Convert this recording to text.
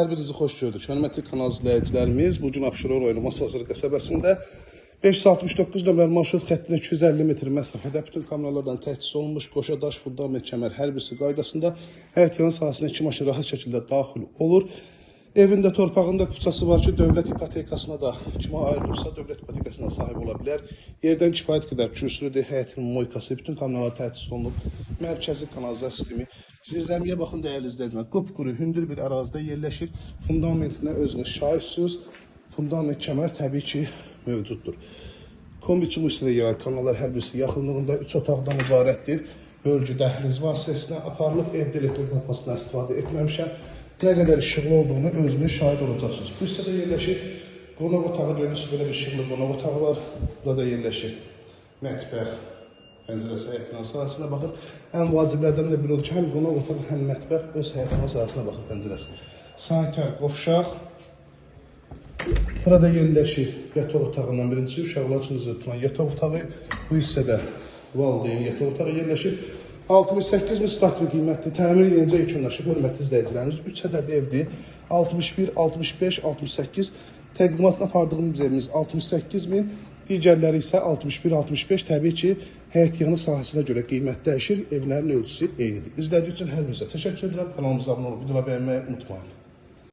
Hər birinizi xoş gördük. Hörmətli kanal izləyicilərimiz, bugün Abşeron rayonu Masazır qəsəbəsində 569 nömrəli marşrut xəttinə 250 metr məsafədə bütün kameralardan təchiz olunmuş qoşa daş fundament kəmər hər birisi qaydasında həyət yanı sahəsinə 2 maşın rahat şəkildə daxil olur. Evində, torpağında kupçası var ki, dövlət ipotekasına da kimə ayrılırsa dövlət ipotekasına sahib ola bilər. Yerdən kifayət qədər kürsülüdür, həyətin moykası, bütün kameralar təchiz olunub. Mərkəzi kanalizasiya sistemi. Zirzəmiyə baxın dəyərli izləyicilər. Qupquru, hündür bir ərazidə yerləşir. Fundamentinə özünüz şahidsiz. Fundament kəmər təbii ki mövcuddur. Kombiçi müstədə yer kanallar hər birisi yaxınlığında 3 otaqdan ibarətdir. Bölgü dəhliz vasitəsilə aparılıb, evdə elektrik lampasından istifadə etməmişəm. Nə qədər işıqlı olduğunu özünüz şahid olacaqsınız. Bu hissədə yerləşir qonaq otağı, görünsün belə bir işıqlı qonaq otağı var. Burada yerləşir mətbəx, pəncərəsi həyətin sahəsinə baxır. Ən vaciblərdən də biri odur ki, həm qonaq otağı, həm mətbəx öz həyətin sahəsinə baxır pəncərəsi. Sanitar qovşaq. Burada yerləşir yataq otağından birincisi, uşaqlar üçün tutulan yataq otağı. Bu hissədə valideyn yataq otağı yerləşir. 68 min statlı qiymətli, təmir yenicə yekunlaşıb, hörmətli izləyicilərimiz. 3 ədəd evdir. 61, 65, 68. Təqdimatına apardığımız evimiz 68 min. Digərləri isə 61, 65. Təbii ki, həyət yanı sahəsinə görə qiymət dəyişir. Evlərin ölçüsü eynidir. İzlədiyi üçün hər birinizə təşəkkür edirəm. Kanalımıza abunə olub, videoları bəyənməyi unutmayın.